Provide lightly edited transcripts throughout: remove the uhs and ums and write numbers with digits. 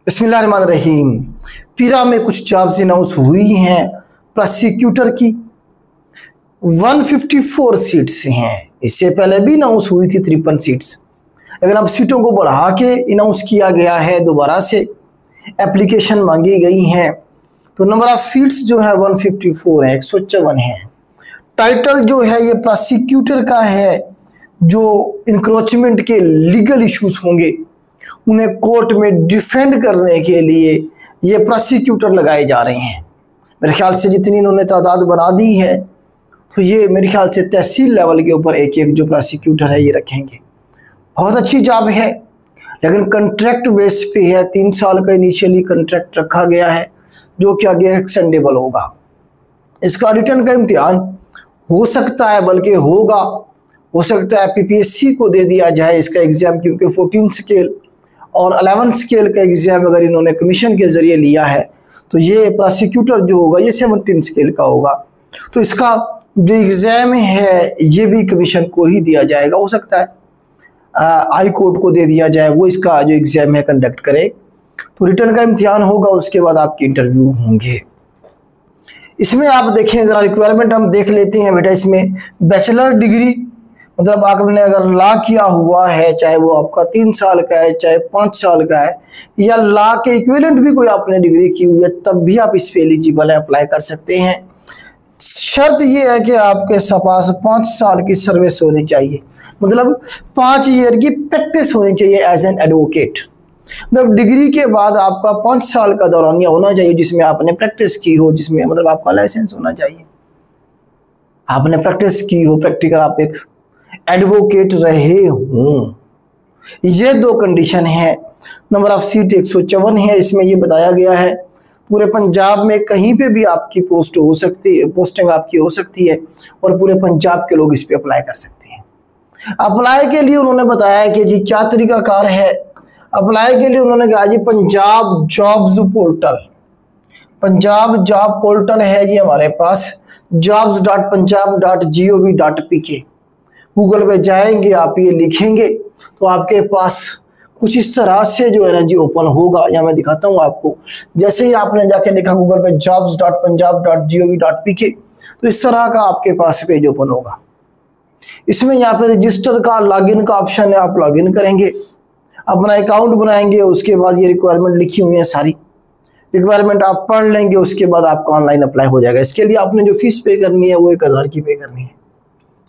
बिस्मिल्लाहिर्रहमानिर्रहीम। पीरा में कुछ जॉब्स अनाउंस हुई हैं। प्रोसिक्यूटर की 154 सीट्स हैं। इससे पहले भी अनाउंस हुई थी 53 सीट्स, लेकिन अब सीटों को बढ़ा के अनाउंस किया गया है। दोबारा से एप्लीकेशन मांगी गई हैं, तो नंबर ऑफ सीट्स जो है 154 है, 154 है। टाइटल जो है ये प्रोसिक्यूटर का है। जो इंक्रोचमेंट के लीगल इश्यूज होंगे उन्हें कोर्ट में डिफेंड करने के लिए ये प्रोसिक्यूटर लगाए जा रहे हैं। मेरे ख्याल से जितनी इन्होंने तादाद बना दी है, तो ये मेरे ख्याल से तहसील लेवल के ऊपर एक एक जो प्रोसिक्यूटर है ये रखेंगे। बहुत अच्छी जॉब है, लेकिन कॉन्ट्रैक्ट बेस पे है। 3 साल का इनिशियली कॉन्ट्रैक्ट रखा गया है, जो कि आगे एक्सटेंडेबल होगा। इसका रिटर्न का इम्तिहान हो सकता है, बल्कि होगा, हो सकता है पीपीएससी को दे दिया जाए इसका एग्ज़ाम, क्योंकि 14 स्केल और 11 स्केल का एग्ज़ाम अगर इन्होंने कमीशन के ज़रिए लिया है, तो ये प्रोसिक्यूटर जो होगा ये 17 स्केल का होगा। तो इसका जो एग्ज़ाम है ये भी कमीशन को ही दिया जाएगा। हो सकता है हाई कोर्ट को दे दिया जाए, वो इसका जो एग्ज़ाम है कंडक्ट करे। तो रिटर्न का इम्तिहान होगा, उसके बाद आपके इंटरव्यू होंगे। इसमें आप देखें ज़रा रिक्वायरमेंट हम देख लेते हैं बेटा। इसमें बैचलर डिग्री, मतलब आपने अगर लॉ किया हुआ है, चाहे वो आपका 3 साल का है, चाहे 5 साल का है, या लॉ के इक्विवेलेंट भी कोई आपने डिग्री की हुई है, तब भी आप इस पे एलिजिबल है, अप्लाई कर सकते हैं। शर्त ये है कि आपके पास 5 साल की सर्विस होनी चाहिए, मतलब 5 ईयर की प्रैक्टिस होनी चाहिए एज एन एडवोकेट। मतलब डिग्री के बाद आपका 5 साल का दौरानिया होना चाहिए जिसमें आपने प्रैक्टिस की हो, जिसमें मतलब आपका लाइसेंस होना चाहिए, आपने प्रैक्टिस की हो, प्रैक्टिकल आप एक एडवोकेट रहे हों। ये 2 कंडीशन है। नंबर ऑफ सीट 154 है। इसमें ये बताया गया है पूरे पंजाब में कहीं पे भी आपकी पोस्ट हो सकती है, पोस्टिंग आपकी हो सकती है, और पूरे पंजाब के लोग इस पे अप्लाई कर सकते हैं। अप्लाई के लिए उन्होंने बताया कि जी क्या तरीकाकार है। अप्लाई के लिए उन्होंने कहा जी Punjab jobs portal, Punjab job portal है जी हमारे पास, jobs.punjab.gov.pk। गूगल पे जाएंगे, आप ये लिखेंगे तो आपके पास कुछ इस तरह से जो है ना जी ओपन होगा। या मैं दिखाता हूँ आपको। जैसे ही आपने जाके लिखा गूगल पे jobs.punjab.gov.pk, तो इस तरह का आपके पास पेज ओपन होगा। इसमें यहाँ पे रजिस्टर का लॉगिन का ऑप्शन है, आप लॉगिन करेंगे, अपना अकाउंट बनाएंगे, उसके बाद ये रिक्वायरमेंट लिखी हुई है, सारी रिक्वायरमेंट आप पढ़ लेंगे, उसके बाद आपका ऑनलाइन अप्लाई हो जाएगा। इसके लिए आपने जो फीस पे करनी है वो 1000 की पे करनी है।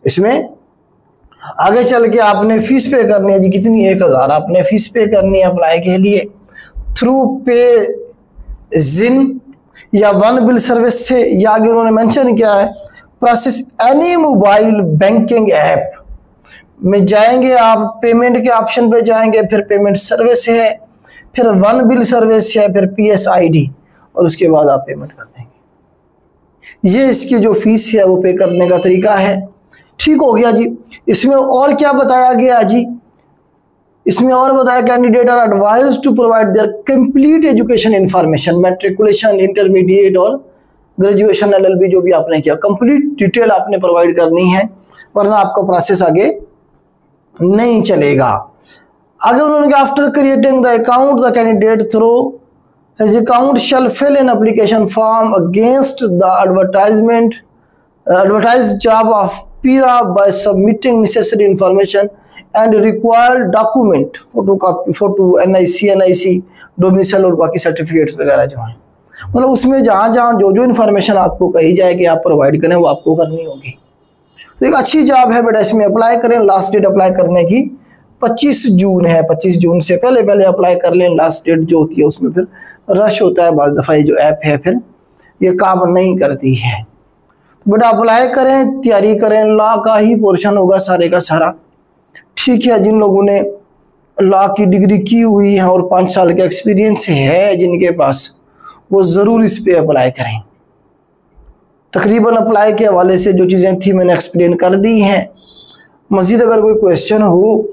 इसमें आगे चल के आपने फीस पे करनी है जी, कितनी, 1000 आपने फीस पे करनी है अप्लाई के लिए थ्रू पे जिन या वन बिल सर्विस से, या आगे उन्होंने मेंशन किया है process any mobile banking app में जाएंगे आप, पेमेंट के ऑप्शन पे जाएंगे, फिर पेमेंट सर्विस है, फिर वन बिल सर्विस है, फिर PSID, और उसके बाद आप पेमेंट कर देंगे। ये इसकी जो फीस है वो पे करने का तरीका है। ठीक हो गया जी। इसमें और क्या बताया गया जी, इसमें और बताया candidate are advised to provide their complete education information, matriculation, intermediate और ग्रेजुएशन, LLB जो भी आपने किया, कंप्लीट डिटेल आपने प्रोवाइड करनी है, वरना आपका प्रोसेस आगे नहीं चलेगा। आगे उन्होंने कहा after creating the account the candidate through his account shall fill in application form against the advertised job of PIRA by submitting necessary information and required document, photocopy, photo, NIC, domicile और बाकी certificates वगैरह जो हैं, मतलब उसमें जहाँ जहाँ जो जो इन्फॉर्मेशन आपको कही जाएगी आप प्रोवाइड करें, वो आपको करनी होगी। तो एक अच्छी जॉब है बेटा, इसमें अप्लाई करें। लास्ट डेट अप्लाई करने की 25 जून है। 25 जून से पहले पहले अप्लाई कर लें। लास्ट डेट जो होती है उसमें फिर रश होता है, बाज़ दफ़ा ये जो ऐप है फिर ये काम नहीं करती है। बेटा अप्लाई करें, तैयारी करें, लॉ का ही पोर्शन होगा सारे का सारा। ठीक है, जिन लोगों ने लॉ की डिग्री की हुई है और 5 साल का एक्सपीरियंस है जिनके पास, वो ज़रूर इस पे अप्लाई करें। तकरीबन अप्लाई के हवाले से जो चीज़ें थी मैंने एक्सप्लेन कर दी हैं। मज़ीद अगर कोई क्वेश्चन हो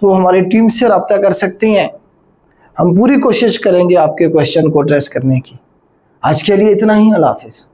तो हमारी टीम से रब्ता कर सकते हैं, हम पूरी कोशिश करेंगे आपके क्वेश्चन को एड्रेस करने की। आज के लिए इतना ही, अल्लाह हाफ़िज़।